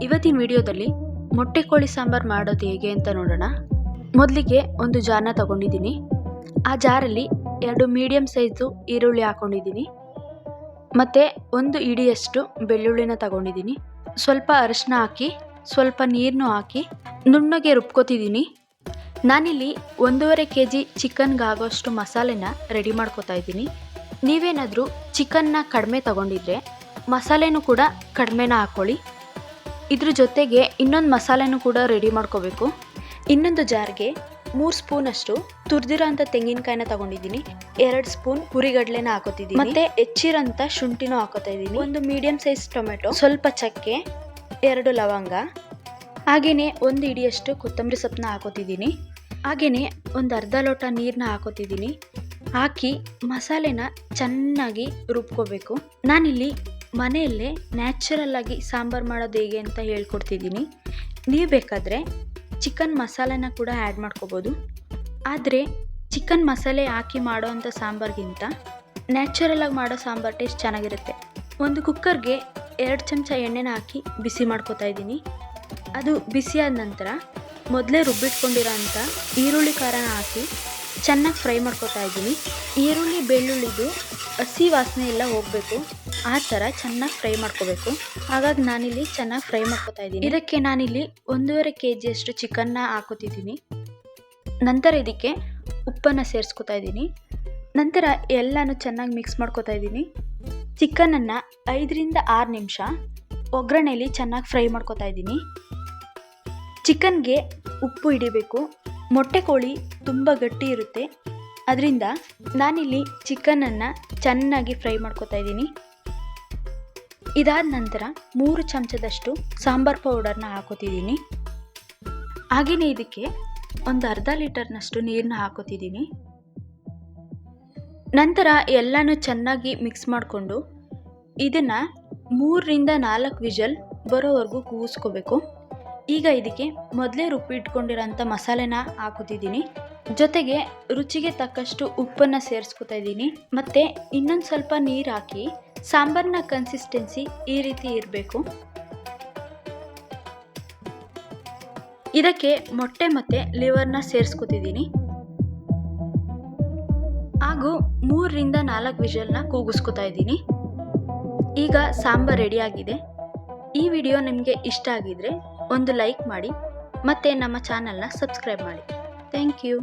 ಇವತ್ತಿನ ವಿಡಿಯೋದಲ್ಲಿ ಮೊಟ್ಟೆ ಕೋಳಿ ಸಾಂಬಾರು ಮಾಡೋದು ಹೇಗೆ ಅಂತ ನೋಡೋಣ. ಮೊದಲಿಗೆ ಒಂದು ಜಾರ್ನ ತಗೊಂಡಿದ್ದೀನಿ. ಆ ಜಾರಲ್ಲಿ 2 ಮೀಡಿಯಂ ಸೈಜು ಈರುಳ್ಳಿ ಹಾಕೊಂಡಿದ್ದೀನಿ. ಮತ್ತು 1 ಇಡಿಯಷ್ಟು ಬೆಳ್ಳುಳ್ಳಿನ ತಗೊಂಡಿದ್ದೀನಿ. ಸ್ವಲ್ಪ ಅರಿಶಿನ ಹಾಕಿ ಸ್ವಲ್ಪ ನೀರನ್ನು ಹಾಕಿ ನುಣ್ಣಗೆ ರುಬ್ಕೋತಿದ್ದೀನಿ. ನಾನಿಲ್ಲಿ 1.5 kg ಚಿಕನ್ಗಾಗೋಷ್ಟು ಮಸಾಲೆನ ರೆಡಿ ಮಾಡ್ಕೋತಾ ಇದ್ದೀನಿ. ನೀವೇನಾದರೂ ಚಿಕನ್ನ ಕಡಿಮೆ ತಗೊಂಡಿದ್ರೆ ಮಸಾಲೆನೂ ಕೂಡ ಕಡಿಮೆನ ಹಾಕ್ಕೊಳ್ಳಿ. ಇದ್ರ ಜೊತೆಗೆ ಇನ್ನೊಂದು ಮಸಾಲೆನೂ ಕೂಡ ರೆಡಿ ಮಾಡ್ಕೋಬೇಕು. ಇನ್ನೊಂದು ಜಾರ್ಗೆ 3 ಸ್ಪೂನಷ್ಟು ತುರಿದಿರೋಂಥ ತೆಂಗಿನಕಾಯಿನ ತಗೊಂಡಿದ್ದೀನಿ. 2 ಸ್ಪೂನ್ ಹುರಿಗಡಲೆನ ಹಾಕೋತಿದ್ದೀನಿ. ಮತ್ತೆ ಹೆಚ್ಚಿರೋಂಥ ಶುಂಠಿನೂ ಹಾಕೋತಾ ಇದ್ದೀನಿ. 1 ಮೀಡಿಯಂ ಸೈಜ್ ಟೊಮೆಟೊ, ಸ್ವಲ್ಪ ಚಕ್ಕೆ, 2 ಲವಂಗ, ಹಾಗೆಯೇ 1 ಇಡಿಯಷ್ಟು ಕೊತ್ತಂಬರಿ ಸೊಪ್ಪನ್ನ ಹಾಕೋತಿದ್ದೀನಿ. ಹಾಗೆಯೇ ಒಂದು ಅರ್ಧ ಲೋಟ ನೀರನ್ನ ಹಾಕೋತಿದ್ದೀನಿ. ಹಾಕಿ ಮಸಾಲೆನ ಚೆನ್ನಾಗಿ ರುಬ್ಕೋಬೇಕು. ನಾನಿಲ್ಲಿ ಮನೆಯಲ್ಲೇ ನ್ಯಾಚುರಲ್ ಆಗಿ ಸಾಂಬಾರು ಮಾಡೋದು ಹೇಗೆ ಅಂತ ಹೇಳ್ಕೊಡ್ತಿದ್ದೀನಿ. ನೀವು ಬೇಕಾದರೆ ಚಿಕನ್ ಮಸಾಲೆನ ಕೂಡ ಆ್ಯಡ್ ಮಾಡ್ಕೋಬೋದು. ಆದರೆ ಚಿಕನ್ ಮಸಾಲೆ ಹಾಕಿ ಮಾಡೋ ಅಂಥ ಸಾಂಬಾರಿಗಿಂತ ನ್ಯಾಚುರಲಾಗಿ ಮಾಡೋ ಸಾಂಬಾರು ಟೇಸ್ಟ್ ಚೆನ್ನಾಗಿರುತ್ತೆ. ಒಂದು ಕುಕ್ಕರ್ಗೆ 2 ಚಮಚ ಎಣ್ಣೆನ ಹಾಕಿ ಬಿಸಿ ಮಾಡ್ಕೋತಾ ಇದ್ದೀನಿ. ಅದು ಬಿಸಿಯಾದ ನಂತರ ಮೊದಲೇ ರುಬ್ಬಿಟ್ಕೊಂಡಿರೋ ಅಂಥ ಈರುಳ್ಳಿ ಖಾರನ ಹಾಕಿ ಚೆನ್ನಾಗಿ ಫ್ರೈ ಮಾಡ್ಕೋತಾ ಇದ್ದೀನಿ. ಈರುಳ್ಳಿ ಬೆಳ್ಳುಳ್ಳಿದು ಹಸಿ ವಾಸನೆ ಎಲ್ಲ ಹೋಗಬೇಕು, ಆ ಥರ ಚೆನ್ನಾಗಿ ಫ್ರೈ ಮಾಡ್ಕೋಬೇಕು. ಹಾಗಾಗಿ ನಾನಿಲ್ಲಿ ಚೆನ್ನಾಗಿ ಫ್ರೈ ಮಾಡ್ಕೋತಾ ಇದ್ದೀನಿ. ಇದಕ್ಕೆ ನಾನಿಲ್ಲಿ 1.5 kg ಅಷ್ಟು ಚಿಕನ್ನ ಹಾಕೋತಿದ್ದೀನಿ. ನಂತರ ಇದಕ್ಕೆ ಉಪ್ಪನ್ನು ಸೇರಿಸ್ಕೊತಾ ಇದ್ದೀನಿ. ನಂತರ ಎಲ್ಲನೂ ಚೆನ್ನಾಗಿ ಮಿಕ್ಸ್ ಮಾಡ್ಕೋತಾ ಇದ್ದೀನಿ. ಚಿಕನನ್ನು 5 ರಿಂದ 6 ನಿಮಿಷ ಒಗ್ಗರಣೆಯಲ್ಲಿ ಚೆನ್ನಾಗಿ ಫ್ರೈ ಮಾಡ್ಕೋತಾ ಇದ್ದೀನಿ. ಚಿಕನ್ಗೆ ಉಪ್ಪು ಹಿಡಿಬೇಕು. ಮೊಟ್ಟೆ ಕೋಳಿ ತುಂಬ ಗಟ್ಟಿ ಇರುತ್ತೆ, ಅದರಿಂದ ನಾನಿಲ್ಲಿ ಚಿಕನನ್ನು ಚೆನ್ನಾಗಿ ಫ್ರೈ ಮಾಡ್ಕೋತಾ ಇದ್ದೀನಿ. ಇದಾದ ನಂತರ 3 ಚಮಚದಷ್ಟು ಸಾಂಬಾರು ಪೌಡರ್ನ ಹಾಕೋತಿದ್ದೀನಿ. ಹಾಗೆಯೇ ಇದಕ್ಕೆ ಒಂದು ಅರ್ಧ ಲೀಟರ್ನಷ್ಟು ನೀರನ್ನ ಹಾಕೋತಿದ್ದೀನಿ. ನಂತರ ಎಲ್ಲನೂ ಚೆನ್ನಾಗಿ ಮಿಕ್ಸ್ ಮಾಡಿಕೊಂಡು ಇದನ್ನು 3 ರಿಂದ 4 ವಿಷಲ್ ಬರೋವರೆಗೂ ಕೂಗಿಸ್ಕೋಬೇಕು. ಈಗ ಇದಕ್ಕೆ ಮೊದಲೇ ರುಬ್ಬಿಟ್ಕೊಂಡಿರೋಂಥ ಮಸಾಲೆನ ಹಾಕೋತಿದ್ದೀನಿ. ಜೊತೆಗೆ ರುಚಿಗೆ ತಕ್ಕಷ್ಟು ಉಪ್ಪನ್ನು ಸೇರಿಸ್ಕೊತಾ ಇದ್ದೀನಿ. ಮತ್ತು ಇನ್ನೊಂದು ಸ್ವಲ್ಪ ನೀರು ಹಾಕಿ ಸಾಂಬಾರಿನ ಕನ್ಸಿಸ್ಟೆನ್ಸಿ ಈ ರೀತಿ ಇರಬೇಕು. ಇದಕ್ಕೆ ಮೊಟ್ಟೆ ಮತ್ತು ಲಿವರ್ನ ಸೇರಿಸ್ಕೊತಿದ್ದೀನಿ. ಹಾಗೂ 3 ರಿಂದ 4 ವಿಷಲ್ನ ಕೂಗಿಸ್ಕೊತಾ ಇದ್ದೀನಿ. ಈಗ ಸಾಂಬಾರು ರೆಡಿಯಾಗಿದೆ. ಈ ವಿಡಿಯೋ ನಿಮಗೆ ಇಷ್ಟ ಆಗಿದರೆ ಒಂದು ಲೈಕ್ ಮಾಡಿ ಮತ್ತು ನಮ್ಮ ಚಾನಲ್ನ ಸಬ್ಸ್ಕ್ರೈಬ್ ಮಾಡಿ. Thank you.